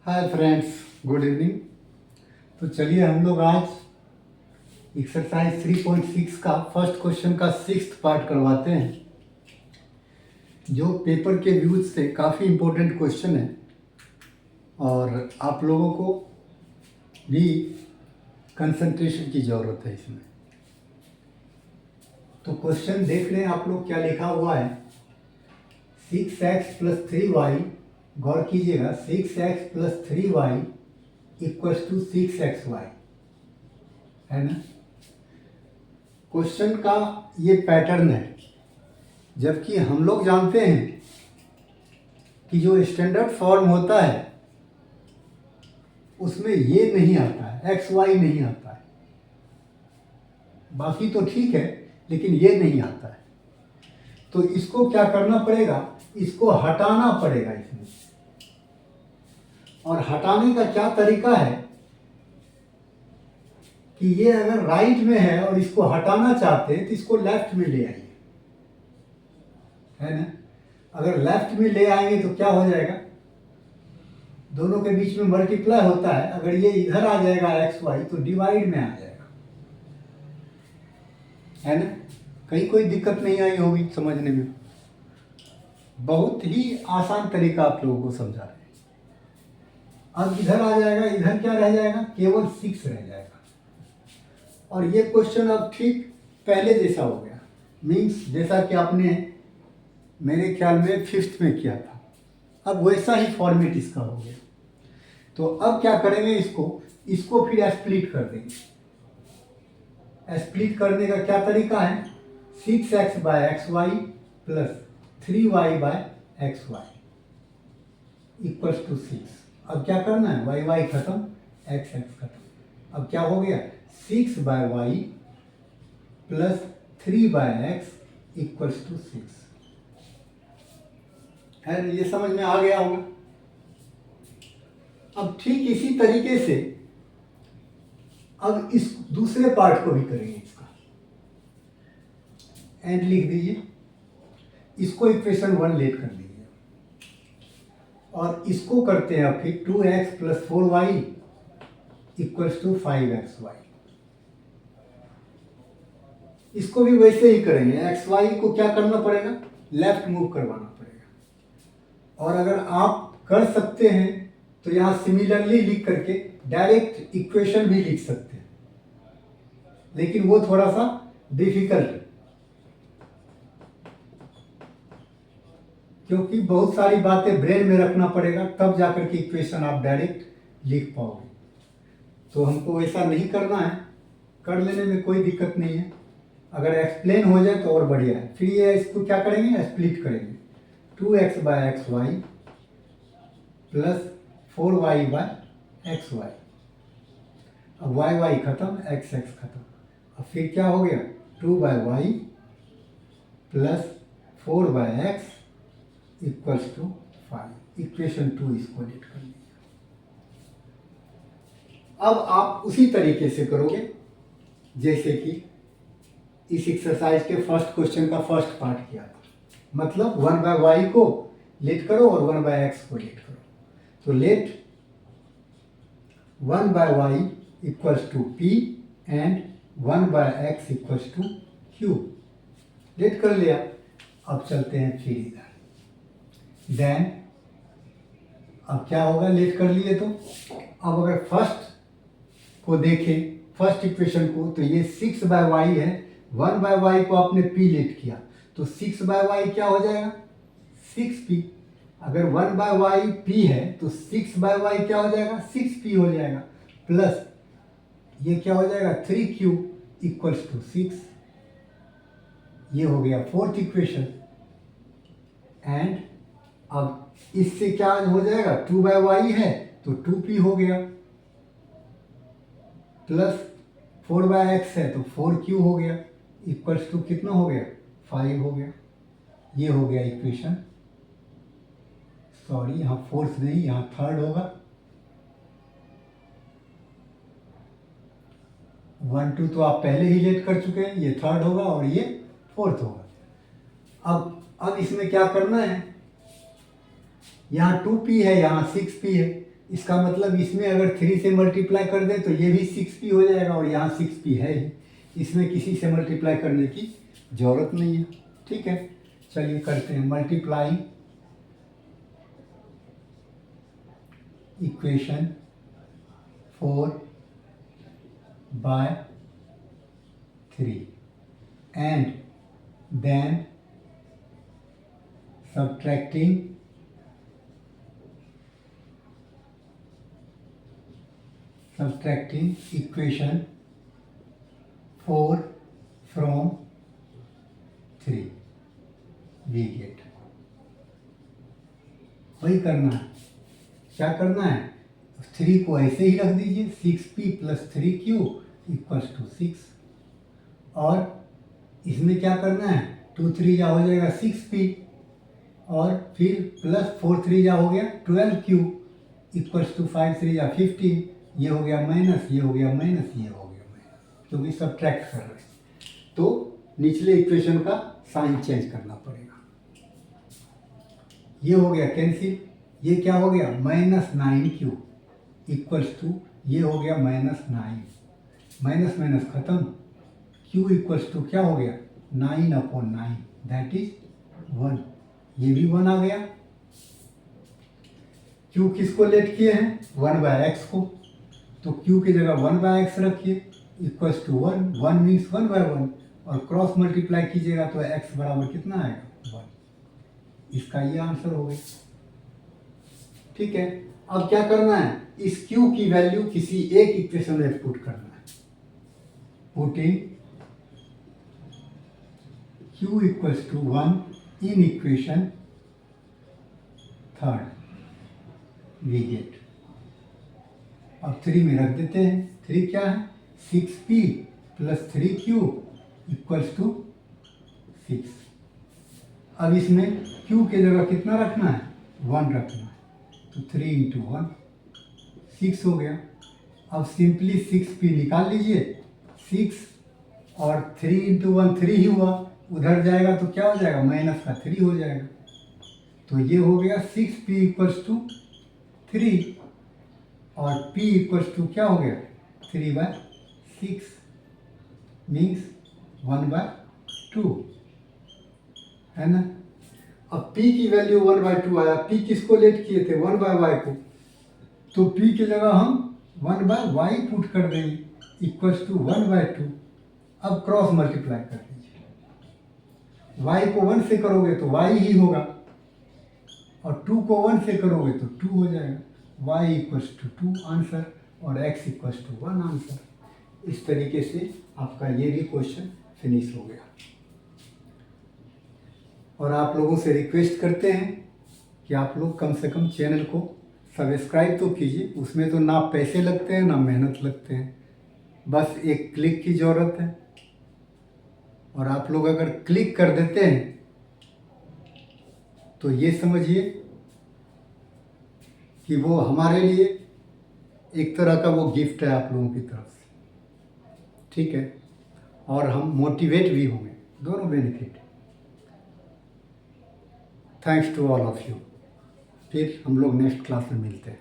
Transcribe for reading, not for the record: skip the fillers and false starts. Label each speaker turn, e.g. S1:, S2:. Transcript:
S1: Hi friends, good evening. तो चलिए हम लोग आज एक्सरसाइज 3.6 का फर्स्ट क्वेश्चन का सिक्स्थ पार्ट करवाते हैं, जो पेपर के व्यूज से काफ़ी इम्पोर्टेंट क्वेश्चन है और आप लोगों को भी कंसंट्रेशन की ज़रूरत है इसमें। तो क्वेश्चन देख लें आप लोग, क्या लिखा हुआ है। 6x + 3y, गौर कीजिएगा, 6x + 3y = 6xy, है ना। क्वेश्चन का ये पैटर्न है, जबकि हम लोग जानते हैं कि जो स्टैंडर्ड फॉर्म होता है उसमें ये नहीं आता है, xy नहीं आता है। बाकी तो ठीक है, लेकिन ये नहीं आता है। तो इसको क्या करना पड़ेगा, इसको हटाना पड़ेगा इसमें। और हटाने का क्या तरीका है कि ये अगर राइट में है और इसको हटाना चाहते हैं तो इसको लेफ्ट में ले आइए, है ना। अगर लेफ्ट में ले आएंगे तो क्या हो जाएगा, दोनों के बीच में मल्टीप्लाई होता है। अगर ये इधर आ जाएगा xy तो डिवाइड में आ जाएगा, है ना। कहीं कोई दिक्कत नहीं आई होगी समझने में। बहुत ही आसान तरीका आप लोगों को समझा रहे हैं। अब इधर आ जाएगा, इधर क्या रह जाएगा, केवल 6 रह जाएगा। और ये क्वेश्चन अब ठीक पहले जैसा हो गया, मीन्स जैसा कि आपने मेरे ख्याल में 5th में किया था, अब वैसा ही फॉर्मेट इसका हो गया। तो अब क्या करेंगे, इसको फिर स्प्लिट कर देंगे। स्प्लिट करने का क्या तरीका है, 6x/xy + 3y/xy = 6। अब क्या करना है, y खत्म, x खत्म। अब क्या हो गया, 6/y + 3/x = 6, है ना। ये समझ में आ गया होगा। अब ठीक इसी तरीके से अब इस दूसरे पार्ट को भी करेंगे। इसका एंड लिख दीजिए, इसको इक्वेशन 1 लेट कर दीजिए और इसको करते हैं अब फिर 2x + 4y = 5xy। इसको भी वैसे ही करेंगे। xy को क्या करना पड़ेगा, लेफ्ट मूव करवाना पड़ेगा। और अगर आप कर सकते हैं तो यहाँ सिमिलरली लिख करके डायरेक्ट इक्वेशन भी लिख सकते हैं, लेकिन वो थोड़ा सा डिफिकल्ट है, क्योंकि बहुत सारी बातें ब्रेन में रखना पड़ेगा, तब जाकर के इक्वेशन आप डायरेक्ट लिख पाओगे। तो हमको ऐसा नहीं करना है, कर लेने में कोई दिक्कत नहीं है। अगर एक्सप्लेन हो जाए तो और बढ़िया है। फिर ये इसको क्या करेंगे, स्प्लिट करेंगे। 2x/xy + 4y/xy। अब y खत्म, x खत्म। अब फिर क्या हो गया, 2/y + 4/x = 5। इक्वेशन 2 इसको लेट कर लीजिए। अब आप उसी तरीके से करोगे जैसे कि इस एक्सरसाइज के फर्स्ट क्वेश्चन का फर्स्ट पार्ट किया था। मतलब 1/y को लेट करो और 1/x को लेट करो। तो let 1/y = p and 1/x = q। Let कर लिया। अब चलते हैं फिर इधर। देन अब क्या होगा, लेट कर लिए तो अब अगर फर्स्ट को देखें, फर्स्ट इक्वेशन को, तो ये 6/y है। 1/y को आपने p लेट किया तो 6/y क्या हो जाएगा, 6p। अगर 1/y p है तो 6/y क्या हो जाएगा, 6p हो जाएगा। प्लस ये क्या हो जाएगा, 3q = 6। ये हो गया फोर्थ इक्वेशन। एंड अब इससे क्या हो जाएगा, 2/y है तो 2p हो गया, प्लस 4/x है तो 4q हो गया, इक्वल्स टू कितना हो गया, 5 हो गया। ये हो गया इक्वेशन, सॉरी यहाँ फोर्थ नहीं, यहाँ थर्ड होगा। 1 2 तो आप पहले ही लेट कर चुके हैं, ये थर्ड होगा और ये फोर्थ होगा। अब इसमें क्या करना है, यहाँ 2p है, यहाँ 6p है, इसका मतलब इसमें अगर 3 से मल्टीप्लाई कर दें तो ये भी 6p हो जाएगा, और यहाँ 6p है ही, इसमें किसी से मल्टीप्लाई करने की ज़रूरत नहीं है। ठीक है, चलिए करते हैं multiply equation 4/3 and then subtracting equation 4 from 3 we get, वही करना है। क्या करना है, 3 को ऐसे ही रख दीजिए, 6p + 3q = 6, और इसमें क्या करना है, 2 3 जा हो जाएगा 6p, और फिर प्लस 4 3 जा हो गया 12q = 5 3 जा 15, ये हो गया माइनस, ये हो गया माइनस, ये हो गया माइनस, क्योंकि सब्ट्रैक्ट कर रहे हैं तो निचले इक्वेशन का साइन चेंज करना पड़ेगा। ये हो गया कैंसिल, ये क्या हो गया -9q = ये हो गया -9, माइनस माइनस खत्म, q = क्या हो गया 9/9, दैट इज 1, ये भी 1 आ गया। q किसको लेट किए हैं, 1/x को, तो q की जगह 1/x रखिए = 1, 1 मीन्स 1/1, और क्रॉस मल्टीप्लाई कीजिएगा तो x बराबर कितना आएगा 1, इसका ये आंसर हो गया। ठीक है, अब क्या करना है, इस q की वैल्यू किसी एक इक्वेशन में पुट करना है, putting q = 1 in equation 3 we get, अब 3 में रख देते हैं, 3 क्या है 6p + 3q = 6, अब इसमें q की जगह कितना रखना है 1 रखना है, तो 3 × 1 6 हो गया। अब सिंपली 6p निकाल लीजिए, 6 और 3 × 1 3 ही हुआ, उधर जाएगा तो क्या हो जाएगा माइनस का 3 हो जाएगा, तो ये हो गया 6p = 3, और p = क्या हो गया 3/6 मीन्स 1/2, है ना। अब p की वैल्यू 1/2 आया, p किसको लेट किए थे 1/y को, तो p की जगह हम 1/y पुट कर देंगे = 1/2, अब क्रॉस मल्टीप्लाई कर लीजिए, y को 1 से करोगे तो y ही होगा, और 2 को 1 से करोगे तो 2 हो जाएगा, y = 2 आंसर, और x = 1 आंसर। इस तरीके से आपका ये भी क्वेश्चन फिनिश हो गया। और आप लोगों से रिक्वेस्ट करते हैं कि आप लोग कम से कम चैनल को सब्सक्राइब तो कीजिए, उसमें तो ना पैसे लगते हैं ना मेहनत लगते हैं, बस एक क्लिक की ज़रूरत है, और आप लोग अगर क्लिक कर देते हैं तो ये समझिए कि वो हमारे लिए एक तरह का वो गिफ्ट है आप लोगों की तरफ से। ठीक है, और हम मोटिवेट भी होंगे, दोनों benefit. Thanks to all of you, फिर हम लोग नेक्स्ट क्लास में मिलते हैं।